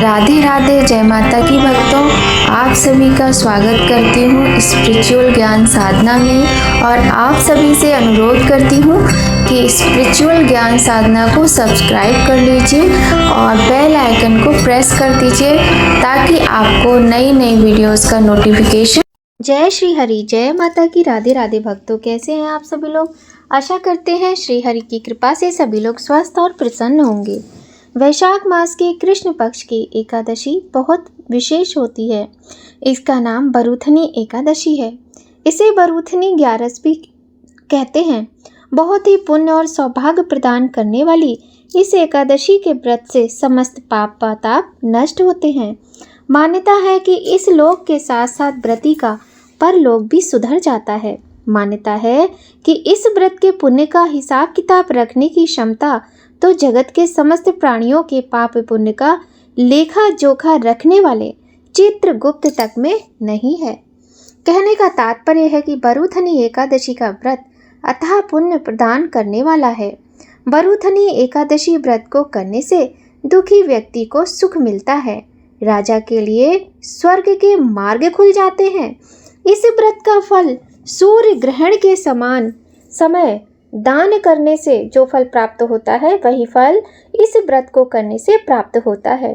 राधे राधे, जय माता की भक्तों। आप सभी का स्वागत करती हूँ स्पिरिचुअल ज्ञान साधना में और आप सभी से अनुरोध करती हूँ कि स्पिरिचुअल ज्ञान साधना को सब्सक्राइब कर लीजिए और बेल आइकन को प्रेस कर दीजिए ताकि आपको नई नई वीडियोस का नोटिफिकेशन। जय श्री हरि, जय माता की। राधे राधे भक्तों, कैसे हैं आप सभी लोग। आशा करते हैं श्री हरि की कृपा से सभी लोग स्वस्थ और प्रसन्न होंगे। वैशाख मास के कृष्ण पक्ष की एकादशी बहुत विशेष होती है। इसका नाम बरूथनी एकादशी है। इसे बरूथनी ग्यारस भी कहते हैं। बहुत ही पुण्य और सौभाग्य प्रदान करने वाली इस एकादशी के व्रत से समस्त पाप ताप नष्ट होते हैं। मान्यता है कि इस लोक के साथ साथ व्रती का परलोक भी सुधर जाता है। मान्यता है कि इस व्रत के पुण्य का हिसाब किताब रखने की क्षमता तो जगत के समस्त प्राणियों के पाप पुण्य का लेखा जोखा रखने वाले चित्रगुप्त तक में नहीं है। कहने का तात्पर्य है कि बरूथनी एकादशी का व्रत अथाह पुण्य प्रदान करने वाला है। बरूथनी एकादशी व्रत को करने से दुखी व्यक्ति को सुख मिलता है। राजा के लिए स्वर्ग के मार्ग खुल जाते हैं। इस व्रत का फल सूर्य ग्रहण के समान समय दान करने से जो फल प्राप्त होता है वही फल इस व्रत को करने से प्राप्त होता है।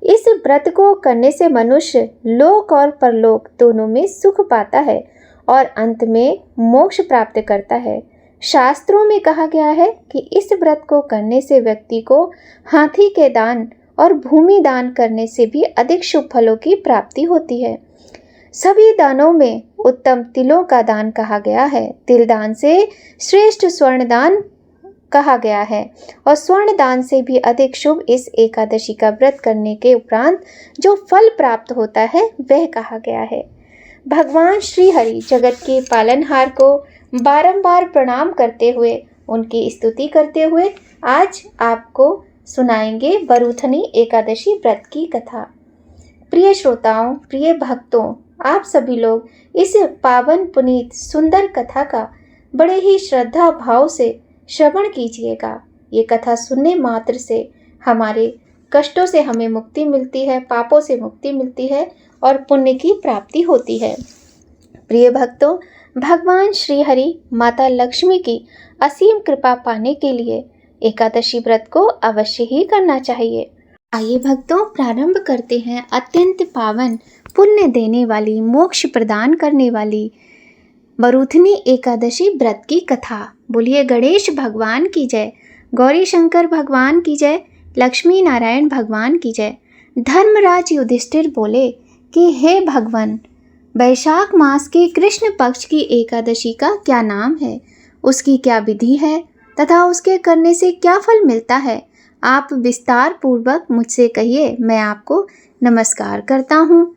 इस व्रत को करने से मनुष्य लोक और परलोक दोनों में सुख पाता है और अंत में मोक्ष प्राप्त करता है। शास्त्रों में कहा गया है कि इस व्रत को करने से व्यक्ति को हाथी के दान और भूमि दान करने से भी अधिक शुभ फलों की प्राप्ति होती है। सभी दानों में उत्तम तिलों का दान कहा गया है। तिल दान से श्रेष्ठ स्वर्ण दान कहा गया है और स्वर्ण दान से भी अधिक शुभ इस एकादशी का व्रत करने के उपरांत जो फल प्राप्त होता है वह कहा गया है। भगवान श्री हरि जगत के पालनहार को बारंबार प्रणाम करते हुए उनकी स्तुति करते हुए आज आपको सुनाएंगे बरूथनी एकादशी व्रत की कथा। प्रिय श्रोताओं, प्रिय भक्तों, आप सभी लोग इस पावन पुनीत सुंदर कथा का बड़े ही श्रद्धा भाव से श्रवण कीजिएगा। ये कथा सुनने मात्र से हमारे कष्टों से हमें मुक्ति मिलती है, पापों से मुक्ति मिलती है और पुण्य की प्राप्ति होती है। प्रिय भक्तों, भगवान श्री हरि माता लक्ष्मी की असीम कृपा पाने के लिए एकादशी व्रत को अवश्य ही करना चाहिए। आइए भक्तों, प्रारंभ करते हैं अत्यंत पावन पुण्य देने वाली मोक्ष प्रदान करने वाली बरूथनी एकादशी व्रत की कथा। बोलिए गणेश भगवान की जय, गौरी शंकर भगवान की जय, लक्ष्मी नारायण भगवान की जय। धर्मराज युधिष्ठिर बोले कि हे भगवान, वैशाख मास के कृष्ण पक्ष की एकादशी का क्या नाम है, उसकी क्या विधि है तथा उसके करने से क्या फल मिलता है, आप विस्तार पूर्वक मुझसे कहिए, मैं आपको नमस्कार करता हूँ।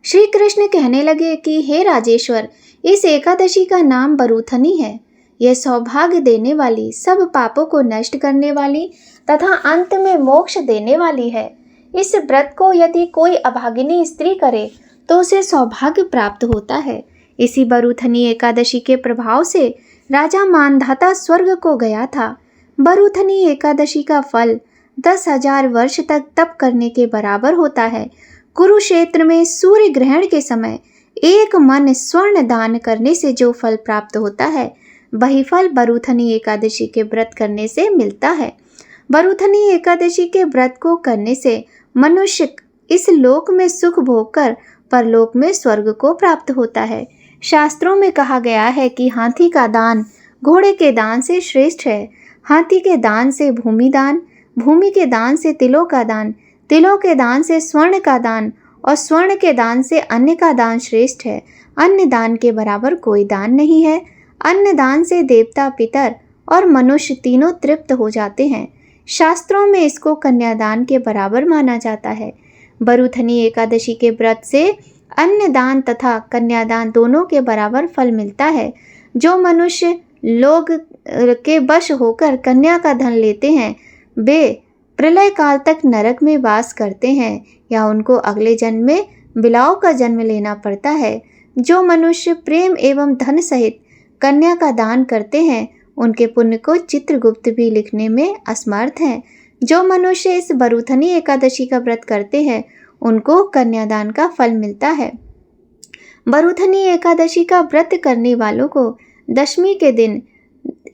श्री कृष्ण कहने लगे कि हे राजेश्वर, इस एकादशी का नाम बरूथनी है। यह सौभाग्य देने वाली, सब पापों को नष्ट करने वाली तथा अंत में मोक्ष देने वाली है। इस व्रत को यदि कोई अभागिनी स्त्री करे तो उसे सौभाग्य प्राप्त होता है। इसी बरूथनी एकादशी के प्रभाव से राजा मानधाता स्वर्ग को गया था। बरूथनी एकादशी का फल 10,000 वर्ष तक तप करने के बराबर होता है। कुरुक्षेत्र में सूर्य ग्रहण के समय एक मन स्वर्ण दान करने से जो फल प्राप्त होता है वही फल बरूथनी एकादशी के व्रत करने से मिलता है। बरूथनी एकादशी के व्रत को करने से मनुष्य इस लोक में सुख भोग कर परलोक में स्वर्ग को प्राप्त होता है। शास्त्रों में कहा गया है कि हाथी का दान घोड़े के दान से श्रेष्ठ है। हाथी के दान से भूमि दान, भूमि के दान से तिलों का दान, तिलों के दान से स्वर्ण का दान और स्वर्ण के दान से अन्न का दान श्रेष्ठ है। अन्न दान के बराबर कोई दान नहीं है। अन्न दान से देवता, पितर और मनुष्य तीनों तृप्त हो जाते हैं। शास्त्रों में इसको कन्यादान के बराबर माना जाता है। बरूथनी एकादशी के व्रत से अन्न दान तथा कन्यादान दोनों के बराबर फल मिलता है। जो मनुष्य लोग के वश होकर कन्या का धन लेते हैं वे प्रलय काल तक नरक में वास करते हैं या उनको अगले जन्म में बिलाव का जन्म लेना पड़ता है। जो मनुष्य प्रेम एवं धन सहित कन्या का दान करते हैं उनके पुण्य को चित्रगुप्त भी लिखने में असमर्थ हैं। जो मनुष्य इस बरूथनी एकादशी का व्रत करते हैं उनको कन्यादान का फल मिलता है। बरूथनी एकादशी का व्रत करने वालों को दशमी के दिन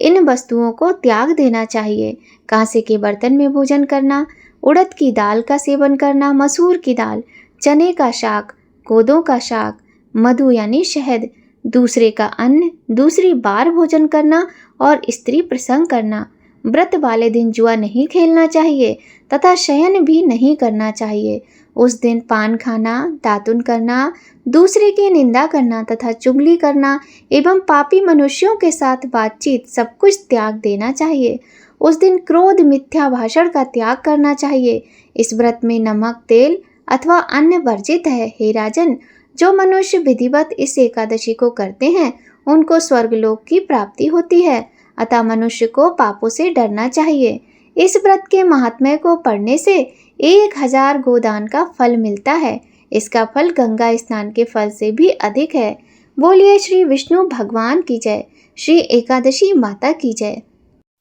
इन वस्तुओं को त्याग देना चाहिए। कांसे के बर्तन में भोजन करना, उड़द की दाल का सेवन करना, मसूर की दाल, चने का शाक, कोदों का शाक, मधु यानी शहद, दूसरे का अन्न, दूसरी बार भोजन करना और स्त्री प्रसंग करना। व्रत वाले दिन जुआ नहीं खेलना चाहिए तथा शयन भी नहीं करना चाहिए। उस दिन पान खाना, दातुन करना, दूसरे की निंदा करना तथा चुगली करना एवं पापी मनुष्यों के साथ बातचीत सब कुछ त्याग देना चाहिए। उस दिन क्रोध, मिथ्या भाषण का त्याग करना चाहिए। इस व्रत में नमक, तेल अथवा अन्न वर्जित है। हे राजन, जो मनुष्य विधिवत इस एकादशी को करते हैं उनको स्वर्गलोक की प्राप्ति होती है। अतः मनुष्य को पापों से डरना चाहिए। इस व्रत के महात्म्य को पढ़ने से 1000 गोदान का फल मिलता है। इसका फल गंगा स्नान के फल से भी अधिक है। बोलिए श्री विष्णु भगवान की जय, श्री एकादशी माता की जय।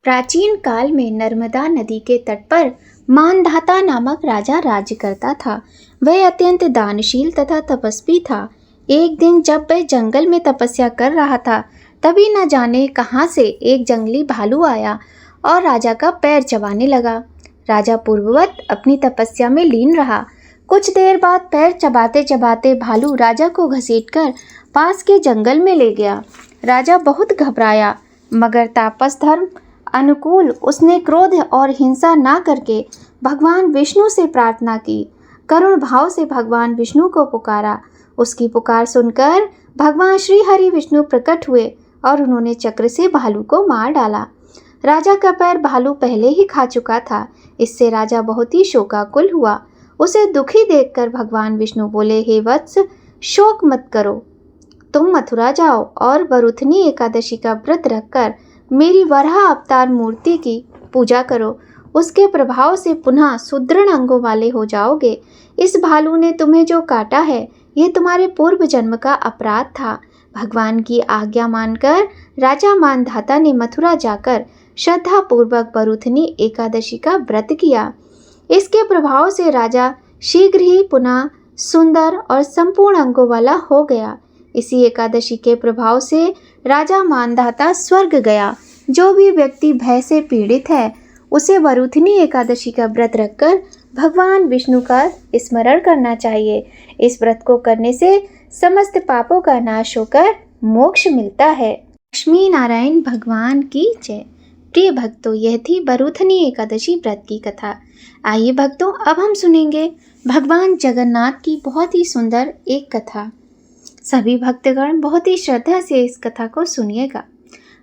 प्राचीन काल में नर्मदा नदी के तट पर मानधाता नामक राजा राज्य करता था। वह अत्यंत दानशील तथा तपस्वी था। एक दिन जब वह जंगल में तपस्या कर रहा था, तभी न जाने कहां से एक जंगली भालू आया और राजा का पैर चबाने लगा। राजा पूर्ववत अपनी तपस्या में लीन रहा। कुछ देर बाद पैर चबाते चबाते भालू राजा को घसीटकर पास के जंगल में ले गया। राजा बहुत घबराया, मगर तापस धर्म अनुकूल उसने क्रोध और हिंसा ना करके भगवान विष्णु से प्रार्थना की। करुण भाव से भगवान विष्णु को पुकारा। उसकी पुकार सुनकर भगवान श्री हरि विष्णु प्रकट हुए और उन्होंने चक्र से भालू को मार डाला। राजा का पैर भालू पहले ही खा चुका था। इससे राजा बहुत ही शोकाकुल हुआ। उसे दुखी देखकर भगवान विष्णु बोले, हे वत्स, शोक मत करो। तुम मथुरा जाओ और बरूथनी एकादशी का व्रत रखकर मेरी वराह अवतार मूर्ति की पूजा करो। उसके प्रभाव से पुनः सुदृढ़ अंगों वाले हो जाओगे। इस भालू ने तुम्हें जो काटा है यह तुम्हारे पूर्व जन्म का अपराध था। भगवान की आज्ञा मानकर राजा मानधाता ने मथुरा जाकर श्रद्धा पूर्वक बरूथनी एकादशी का व्रत किया। इसके प्रभाव से राजा शीघ्र ही पुनः सुंदर और संपूर्ण अंगों वाला हो गया। इसी एकादशी के प्रभाव से राजा मानधाता स्वर्ग गया। जो भी व्यक्ति भय से पीड़ित है उसे बरूथनी एकादशी का व्रत रखकर भगवान विष्णु का स्मरण करना चाहिए। इस व्रत को करने से समस्त पापों का नाश होकर मोक्ष मिलता है। लक्ष्मी नारायण भगवान की जय। प्रिय भक्तों, यह थी बरूथनी एकादशी व्रत की कथा। आइए भक्तों, अब हम सुनेंगे भगवान जगन्नाथ की बहुत ही सुंदर एक कथा। सभी भक्तगण बहुत ही श्रद्धा से इस कथा को सुनिएगा।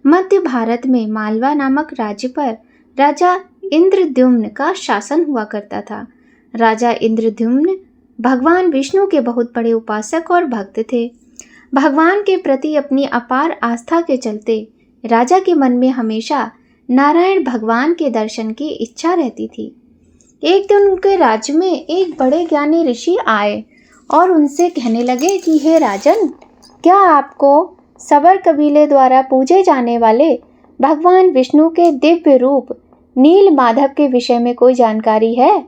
मध्य भारत में मालवा नामक राज्य पर राजा इंद्रद्युम्न का शासन हुआ करता था। राजा इंद्रद्युम्न भगवान विष्णु के बहुत बड़े उपासक और भक्त थे। भगवान के प्रति अपनी अपार आस्था के चलते राजा के मन में हमेशा नारायण भगवान के दर्शन की इच्छा रहती थी। एक दिन उनके राज्य में एक बड़े ज्ञानी ऋषि आए और उनसे कहने लगे कि हे राजन, क्या आपको सबर कबीले द्वारा पूजे जाने वाले भगवान विष्णु के दिव्य रूप नील माधव के विषय में कोई जानकारी है?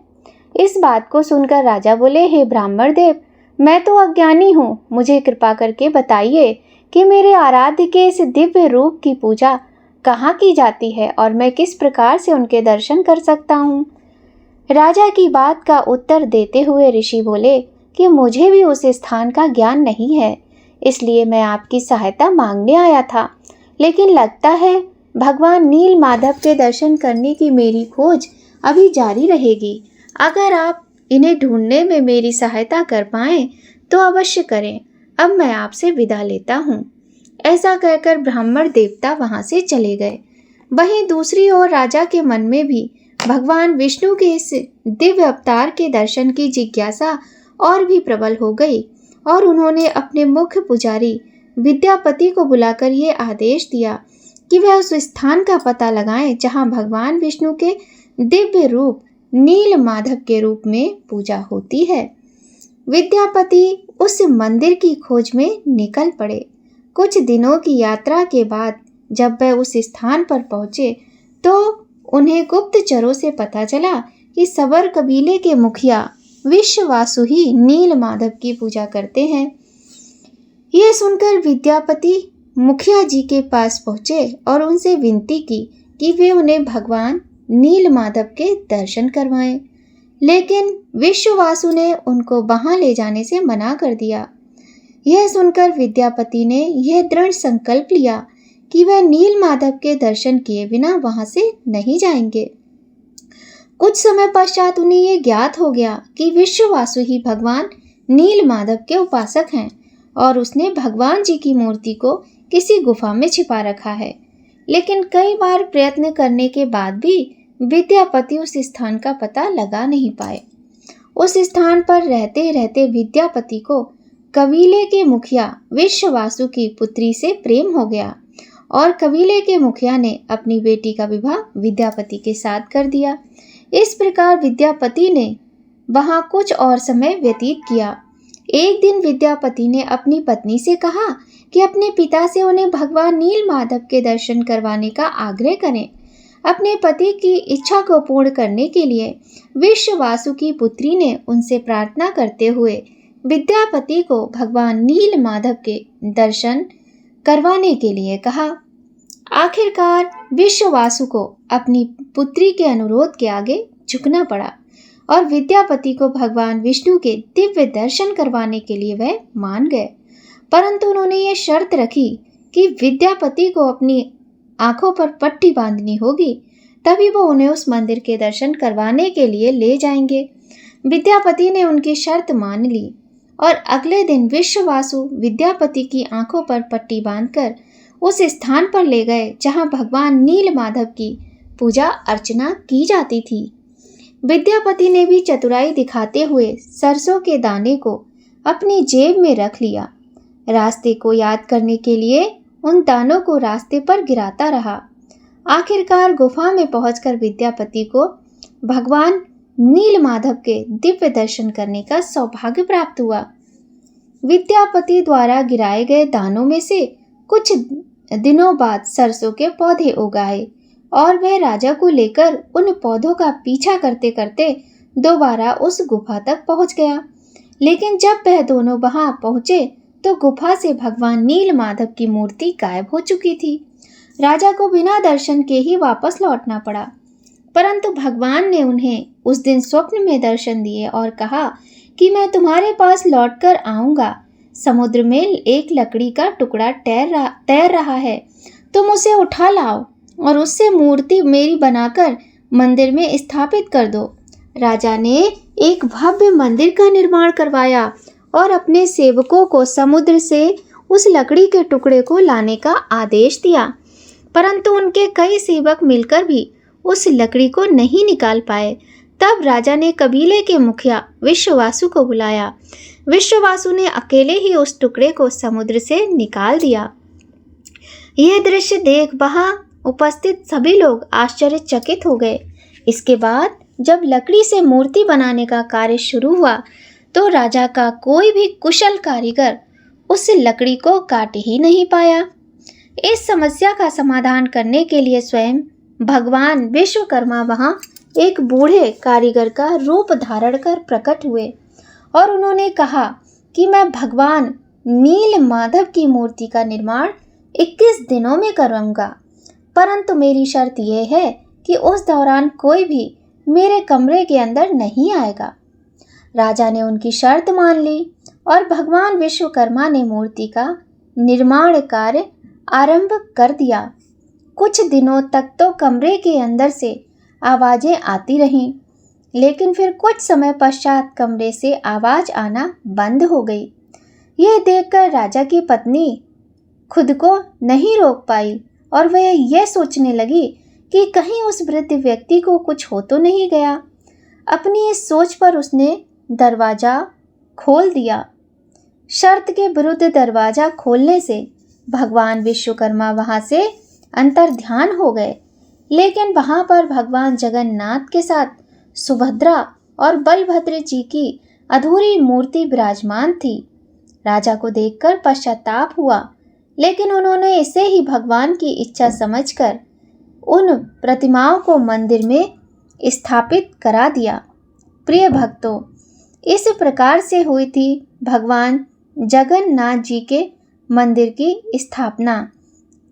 इस बात को सुनकर राजा बोले, हे ब्राह्मण देव, मैं तो अज्ञानी हूँ। मुझे कृपा करके बताइए कि मेरे आराध्य के इस दिव्य रूप की पूजा कहाँ की जाती है और मैं किस प्रकार से उनके दर्शन कर सकता हूँ। राजा की बात का उत्तर देते हुए ऋषि बोले कि मुझे भी उस स्थान का ज्ञान नहीं है, इसलिए मैं आपकी सहायता मांगने आया था। लेकिन लगता है भगवान नील माधव के दर्शन करने की मेरी खोज अभी जारी रहेगी। अगर आप इन्हें ढूंढने में मेरी सहायता कर पाएं तो अवश्य करें। अब मैं आपसे विदा लेता हूँ। ऐसा कहकर ब्राह्मण देवता वहां से चले गए। वहीं दूसरी ओर राजा के मन में भी भगवान विष्णु के इस दिव्य अवतार के दर्शन की जिज्ञासा और भी प्रबल हो गई और उन्होंने अपने मुख्य पुजारी विद्यापति को बुलाकर ये आदेश दिया कि वह उस स्थान का पता लगाएं जहां भगवान विष्णु के दिव्य रूप नील माधव के रूप में पूजा होती है। विद्यापति उस मंदिर की खोज में निकल पड़े। कुछ दिनों की यात्रा के बाद जब वह उस स्थान पर पहुंचे तो उन्हें गुप्तचरों से पता चला कि सबर कबीले के मुखिया विश्ववासु ही नील माधव की पूजा करते हैं। यह सुनकर विद्यापति मुखिया जी के पास पहुंचे और उनसे विनती की कि वे उन्हें भगवान नील माधव के दर्शन करवाएं, लेकिन विश्ववासु ने उनको वहां ले जाने से मना कर दिया। यह सुनकर विद्यापति ने यह दृढ़ संकल्प लिया कि वह नील माधव के दर्शन किए बिना वहां से नहीं जाएंगे। कुछ समय पश्चात उन्हें यह ज्ञात हो गया कि विश्ववासु ही भगवान नील माधव के उपासक हैं और उसने भगवान जी की मूर्ति को किसी गुफा में छिपा रखा है। लेकिन कई बार प्रयत्न करने के बाद भी विद्यापति उस स्थान का पता लगा नहीं पाए। उस स्थान पर रहते रहते विद्यापति को कबीले के मुखिया विश्ववासु की पुत्री से प्रेम हो गया और कबीले के मुखिया ने अपनी बेटी का विवाह विद्यापति के साथ कर दिया। इस प्रकार विद्यापति ने वहां कुछ और समय व्यतीत किया। एक दिन विद्यापति ने अपनी पत्नी से कहा कि अपने पिता से उन्हें भगवान नील माधव के दर्शन करवाने का आग्रह करें। अपने पति की इच्छा को पूर्ण करने के लिए विश्ववासु की पुत्री ने उनसे प्रार्थना करते हुए विद्यापति को भगवान नील माधव के दर्शन करवाने के लिए कहा। आखिरकार विश्ववासु को अपनी पुत्री के अनुरोध के आगे झुकना पड़ा और विद्यापति को भगवान विष्णु के दिव्य दर्शन करवाने के लिए वह मान गए, परंतु उन्होंने ये शर्त रखी कि विद्यापति को अपनी आंखों पर पट्टी बांधनी होगी, तभी वो उन्हें उस मंदिर के दर्शन करवाने के लिए ले जाएंगे। विद्यापति ने उनकी शर्त मान ली और अगले दिन विश्ववासु विद्यापति की आंखों पर पट्टी बांधकर उस स्थान पर ले गए जहां भगवान नील माधव की पूजा अर्चना की जाती थी। विद्यापति ने भी चतुराई दिखाते हुए सरसों के दाने को अपनी जेब में रख लिया। रास्ते को याद करने के लिए उन दानों को रास्ते पर गिराता रहा। आखिरकार गुफा में पहुंचकर विद्यापति को भगवान नील माधव के दिव्य दर्शन करने का सौभाग्य प्राप्त हुआ। विद्यापति द्वारा गिराए गए दानों में से कुछ दिनों बाद सरसों के पौधे उगाए और वह राजा को लेकर उन पौधों का पीछा करते करते दोबारा उस गुफा तक पहुंच गया। लेकिन जब वह दोनों वहां पहुंचे तो गुफा से भगवान नील माधव की मूर्ति गायब हो चुकी थी। राजा को बिना दर्शन के ही वापस लौटना पड़ा, परंतु भगवान ने उन्हें उस दिन स्वप्न में दर्शन दिए और कहा कि मैं तुम्हारे पास लौटकर आऊंगा। समुद्र में एक लकड़ी का टुकड़ा तैर रहा है, तुम उसे उठा लाओ और उससे मूर्ति मेरी बनाकर मंदिर में स्थापित कर दो। राजा ने एक भव्य मंदिर का निर्माण करवाया और अपने सेवकों को समुद्र से उस लकड़ी के टुकड़े को लाने का आदेश दिया, परंतु उनके कई सेवक मिलकर भी उस लकड़ी को नहीं निकाल पाए। तब राजा ने कबीले के मुखिया विश्ववासु को बुलाया। विश्ववासु ने अकेले ही उस टुकड़े को समुद्र से निकाल दिया। यह दृश्य देख वहां उपस्थित सभी लोग आश्चर्यचकित हो गए। इसके बाद जब लकड़ी से मूर्ति बनाने का कार्य शुरू हुआ तो राजा का कोई भी कुशल कारीगर उस लकड़ी को काट ही नहीं पाया। इस समस्या का समाधान करने के लिए स्वयं भगवान विश्वकर्मा वहां एक बूढ़े कारीगर का रूप धारण कर प्रकट हुए और उन्होंने कहा कि मैं भगवान नील माधव की मूर्ति का निर्माण 21 दिनों में करूंगा, परंतु मेरी शर्त यह है कि उस दौरान कोई भी मेरे कमरे के अंदर नहीं आएगा। राजा ने उनकी शर्त मान ली और भगवान विश्वकर्मा ने मूर्ति का निर्माण कार्य आरंभ कर दिया। कुछ दिनों तक तो कमरे के अंदर से आवाजें आती रहीं, लेकिन फिर कुछ समय पश्चात कमरे से आवाज आना बंद हो गई। यह देखकर राजा की पत्नी खुद को नहीं रोक पाई और वह यह सोचने लगी कि कहीं उस वृद्ध व्यक्ति को कुछ हो तो नहीं गया। अपनी इस सोच पर उसने दरवाजा खोल दिया। शर्त के विरुद्ध दरवाजा खोलने से भगवान विश्वकर्मा वहां से अंतर्ध्यान हो गए, लेकिन वहां पर भगवान जगन्नाथ के साथ सुभद्रा और बलभद्र जी की अधूरी मूर्ति विराजमान थी। राजा को देखकर पश्चाताप हुआ, लेकिन उन्होंने इसे ही भगवान की इच्छा समझकर उन प्रतिमाओं को मंदिर में स्थापित करा दिया। प्रिय भक्तों, इस प्रकार से हुई थी भगवान जगन्नाथ जी के मंदिर की स्थापना।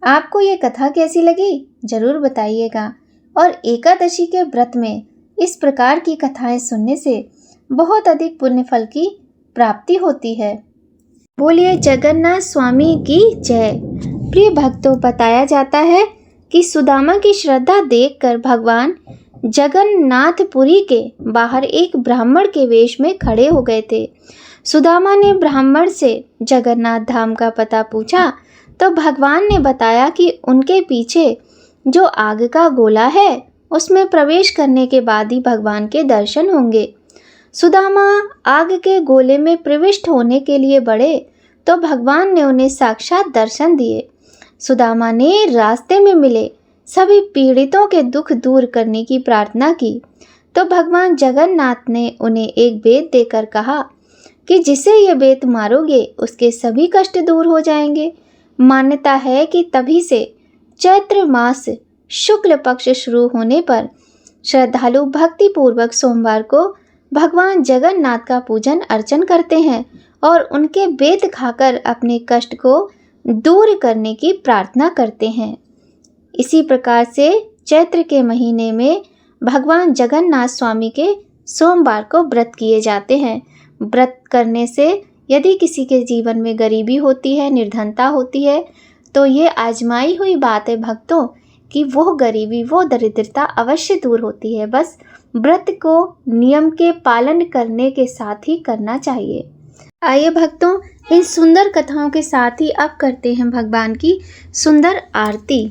आपको ये कथा कैसी लगी जरूर बताइएगा। और एकादशी के व्रत में इस प्रकार की कथाएं सुनने से बहुत अधिक पुण्य फल की प्राप्ति होती है। बोलिए जगन्नाथ स्वामी की जय। प्रिय भक्तों, बताया जाता है कि सुदामा की श्रद्धा देखकर भगवान जगन्नाथपुरी के बाहर एक ब्राह्मण के वेश में खड़े हो गए थे। सुदामा ने ब्राह्मण से जगन्नाथ धाम का पता पूछा तो भगवान ने बताया कि उनके पीछे जो आग का गोला है उसमें प्रवेश करने के बाद ही भगवान के दर्शन होंगे। सुदामा आग के गोले में प्रविष्ट होने के लिए बढ़े तो भगवान ने उन्हें साक्षात दर्शन दिए। सुदामा ने रास्ते में मिले सभी पीड़ितों के दुख दूर करने की प्रार्थना की तो भगवान जगन्नाथ ने उन्हें एक बेत देकर कहा कि जिसे ये बेत मारोगे उसके सभी कष्ट दूर हो जाएंगे। मान्यता है कि तभी से चैत्र मास शुक्ल पक्ष शुरू होने पर श्रद्धालु भक्ति पूर्वक सोमवार को भगवान जगन्नाथ का पूजन अर्चन करते हैं और उनके बेत खाकर अपने कष्ट को दूर करने की प्रार्थना करते हैं। इसी प्रकार से चैत्र के महीने में भगवान जगन्नाथ स्वामी के सोमवार को व्रत किए जाते हैं। व्रत करने से यदि किसी के जीवन में गरीबी होती है, निर्धनता होती है, तो ये आजमाई हुई बात है भक्तों कि वो गरीबी, वो दरिद्रता अवश्य दूर होती है। बस व्रत को नियम के पालन करने के साथ ही करना चाहिए। आइए भक्तों, इन सुंदर कथाओं के साथ ही अब करते हैं भगवान की सुंदर आरती।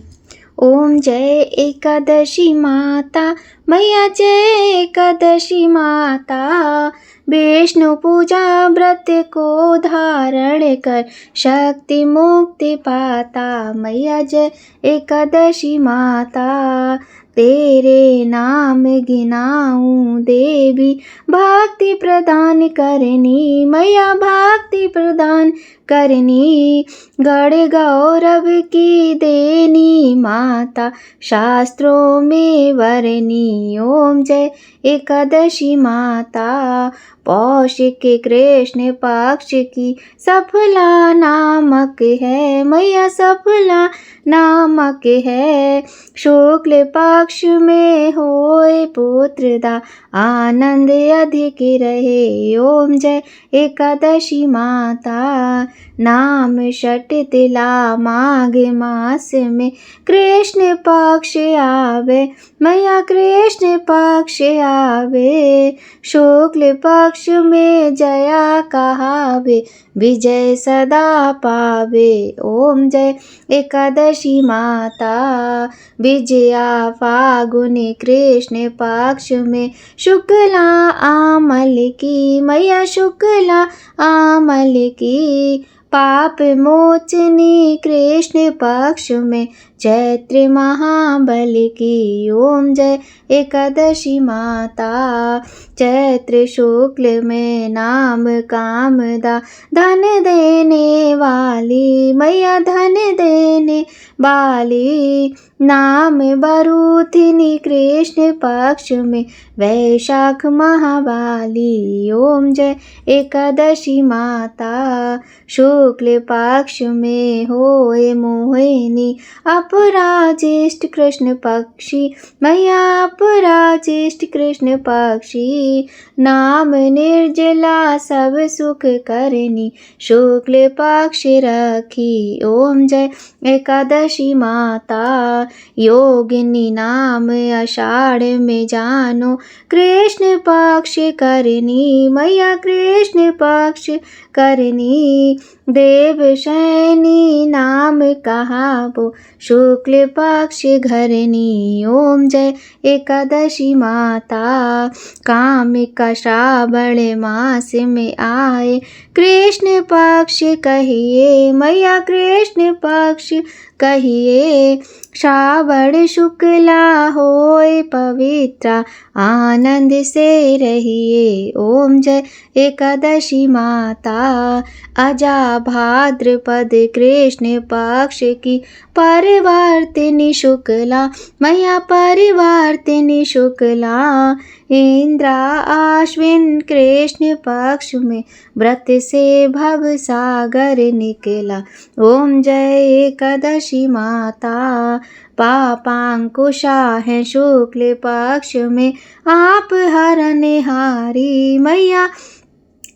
ओम जय एकादशी माता मैया, जय एकादशी माता। विष्णु पूजा व्रत को धारण कर शक्ति मुक्ति पाता। मैया जय एकादशी माता, तेरे नाम गिनाऊं देवी, भक्ति प्रदान करनी। मैया भक्ति प्रदान करनी, गढ़ गौरव की देनी माता, शास्त्रों में वरनी। ओम जय एकादशी माता, पौष के कृष्ण पक्ष की सफला नामक है। मैया सफला नामक है, शुक्ल पक्ष में होए पुत्रदा, आनंद अधिक रहे। ओम जय एकादशी माता, नाम षट तिला माघ मास में कृष्ण पक्ष आवे। मैया कृष्ण पक्ष आवे, शुक्ल पक्ष में जया कहावे, विजय सदा पावे। ओम जय एकादशी माता, विजया फागुन कृष्ण पक्ष में शुक्ला आमल की। मैया शुक्ला आमल की, पाप मोचनी कृष्ण पक्ष में चैत्र महाबल की। ओम जय एकादशी माता, चैत्र शुक्ल में नाम कामदा, धन देने वाली। मैया धन देने वाली, नाम बरूथिनी कृष्ण पक्ष में वैशाख महावाली। ओम जय एकादशी माता, शुक्ल पक्ष में होए मोहिनी, अपराजिष्ट कृष्ण पक्षी। मैया अपराजिष्ट कृष्ण पक्षी, नाम निर्जला सब सुख करनी, शुक्ल पक्ष रखी। ओम जय एकादशी माता, योगिनी नाम आषाढ़ में जानो, कृष्ण पक्ष करनी। मैया कृष्ण पक्ष करनी, देवशैनी नाम कहावो, शुक्ल पक्ष घरनी। ओम जय एकादशी माता, कामिका श्रावण मास में आए, कृष्ण पक्ष कहिए। मैया कृष्ण पक्ष कहिए। श्रावण शुक्ला होए पवित्रा, आनंद से रहिए। ओम जय एकादशी माता। अजा भाद्रपद कृष्ण पक्ष की परिवर्तिनी शुक्ला, मैया परिवर्तिनी शुक्ला। इंद्रा आश्विन कृष्ण पक्ष में व्रत से भव सागर निकला। ओम जय एकादशी माता। पापांकुशा है शुक्ल पक्ष में आप हरनिहारी, मैया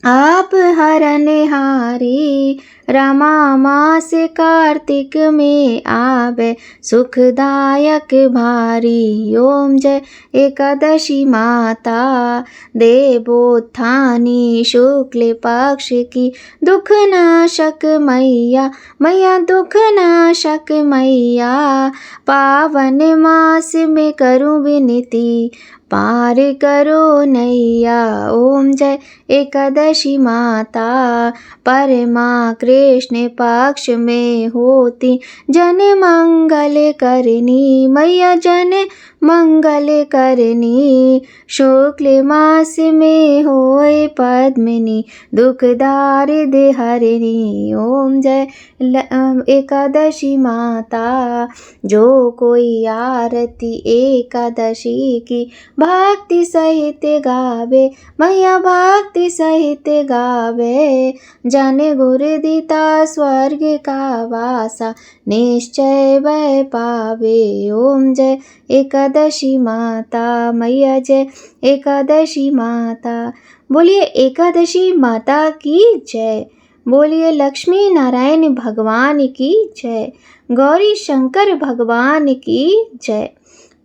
आप हरनिहारी। रमा मास कार्तिक में आवे सुखदायक भारी। ओम जय एकादशी माता। देवोत्थानी शुक्ल पक्ष की दुख नाशक मैया, मैया दुख नाशक मैया। पावन मास में करूं विनती, पार करो नैया। ओम जय एकादशी माता। परमा कृष्ण पक्ष में होती जन मंगल करनी, मैया जन मंगल करनी। शुक्ल मास में होए पद्मिनी, दुख दारिद हरनी। ओम जय एकादशी माता। जो कोई आरती एकादशी की भक्ति सहित गावे, मैया भक्ति सहित गावे। जन गुर दीता स्वर्ग का वासा, निश्चय वह पावे। ओम जय एकादशी माता, मैया जय एकादशी माता। बोलिए एकादशी माता की जय। बोलिए लक्ष्मी नारायण भगवान की जय। गौरी शंकर भगवान की जय।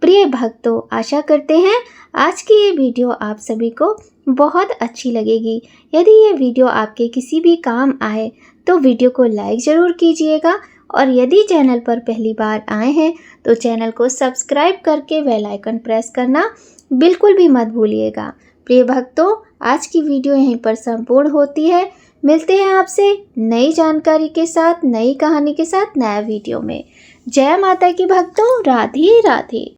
प्रिय भक्तों, आशा करते हैं आज की ये वीडियो आप सभी को बहुत अच्छी लगेगी। यदि ये वीडियो आपके किसी भी काम आए तो वीडियो को लाइक ज़रूर कीजिएगा, और यदि चैनल पर पहली बार आए हैं तो चैनल को सब्सक्राइब करके बेल आइकन प्रेस करना बिल्कुल भी मत भूलिएगा। प्रिय भक्तों, आज की वीडियो यहीं पर संपूर्ण होती है। मिलते हैं आपसे नई जानकारी के साथ, नई कहानी के साथ, नया वीडियो में। जय माता की भक्तों, राधे राधे।